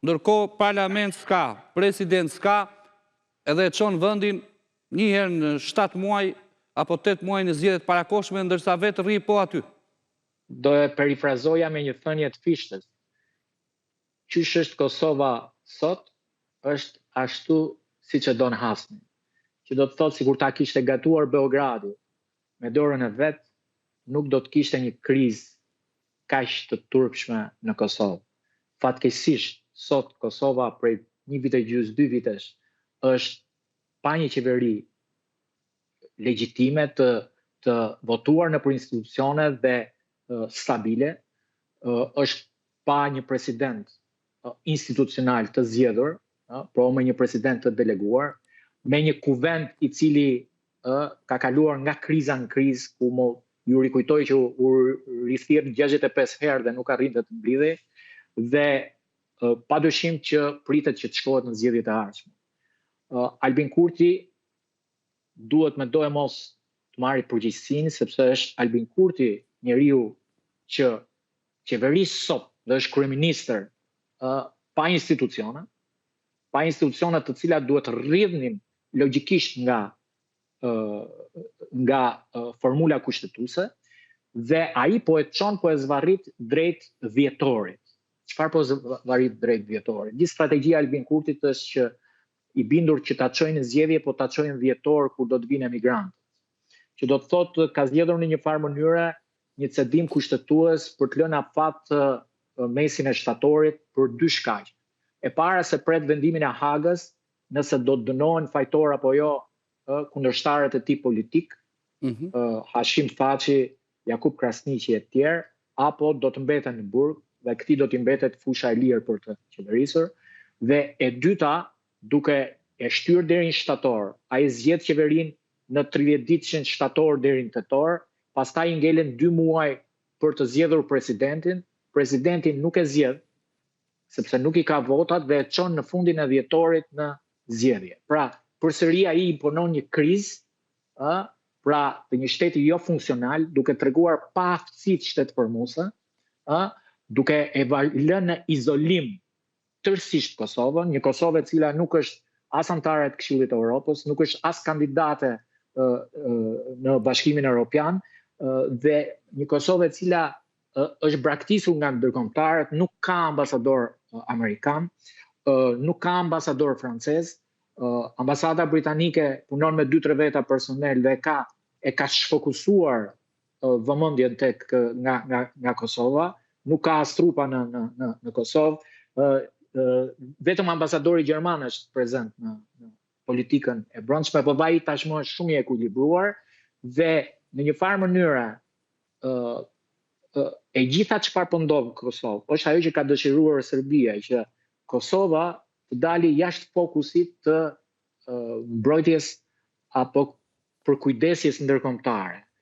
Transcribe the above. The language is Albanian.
Ndërkohë parlament s'ka, president s'ka, edhe e çon vendin një herë në 7 muaj apo 8 muaj në zgjedhjet parakohshme, ndërsa vetë rri po aty. Do e perifrazoja me një thënie të Fishtës. Qysh është Kosova sot, është ashtu siç e don Hasni. Që do të thotë sikur ta kishte gatuar Beogradi me dorën e vet, nuk do të kishte një krizë kaq të turpshme në Kosovë. Fatkeqësisht, sot Kosova prej 1 vit e gjys, 2 vitesh, është pa një qeveri legjitime të votuar nëpër institucione dhe stabile, është pa një president institucional të zgjedhur, por me një president të deleguar, me një kuvend i cili ka kaluar nga kriza në krizë, ku ju rikujtoj që u rithirr 65 herë dhe nuk arrinte të mblidhej, dhe padyshim që pritet që të shkohet në zgjedhjet e ardhshme. Albin Kurti duhet me do e mos të marrë përgjegjësinë, sepse është Albin Kurti njeriu që qeverisë sot dhe është kryeministër pa institucione të cilat duhet rrjedhin logjikisht nga formula kushtetuese, dhe ai po e çon, po e zvarrit drejt dhjetorit. Çfarë po zvarrit drejt dhjetorit? Gjithë strategjia e Albin Kurtit është që i bindur që ta çojnë në zgjedhje, po ta çojnë dhjetor kur do të vinë emigrantët. Që do të thotë ka zgjedhur në një farë mënyre një cedim kushtetues për të lënë afat mesin e shtatorit për 2 shkaqe. E para se pret vendimin e Hagës nëse do të dënohen fajtor apo jo kundërshtarët e tij politik, Hashim Thaçi, Jakub Krasniqi e tjerë, apo do të mbeten në burg dhe këtij do t'i mbetet fusha e lirë për të qeverisur. Dhe e dyta, duke e shtyr deri në shtator, ai zgjedh qeverinë në 30 ditëshin shtator deri në tetor, pastaj i ngelen 2 muaj për të zgjedhur presidentin. Presidenti nuk e zgjedh, sepse nuk i ka votat, dhe e çon në fundin e dhjetorit në zgjedhje. Pra, përsëri ai imponon një krizë, pra të një shteti jo funksional, duke treguar pa aftësitë shtetëformuese, duke e lënë në izolim tërësisht Kosovën, një Kosovë e cila nuk është as antare e Këshillit të Evropës, nuk është as kandidate në Bashkimin Evropian, dhe një Kosovë e cila është braktisur nga ndërkombëtarët, nuk ka ambasador amerikan, nuk ka ambasador francez, ambasada britanike punon me 2-3 veta personel dhe e ka shfokusuar vëmendjen tek nga Kosova, nuk ka as trupa në Kosovë. Vetëm ambasadori gjerman është prezent në politikën e brendshme, po vaj tashmë është shumë i ekuilibruar, dhe në një farë mënyre e gjitha çfarë po ndodh në Kosovë është ajo që ka dëshiruar Serbia, që Kosova të dali jashtë fokusit të mbrojtjes apo përkujdesjes ndërkombëtare.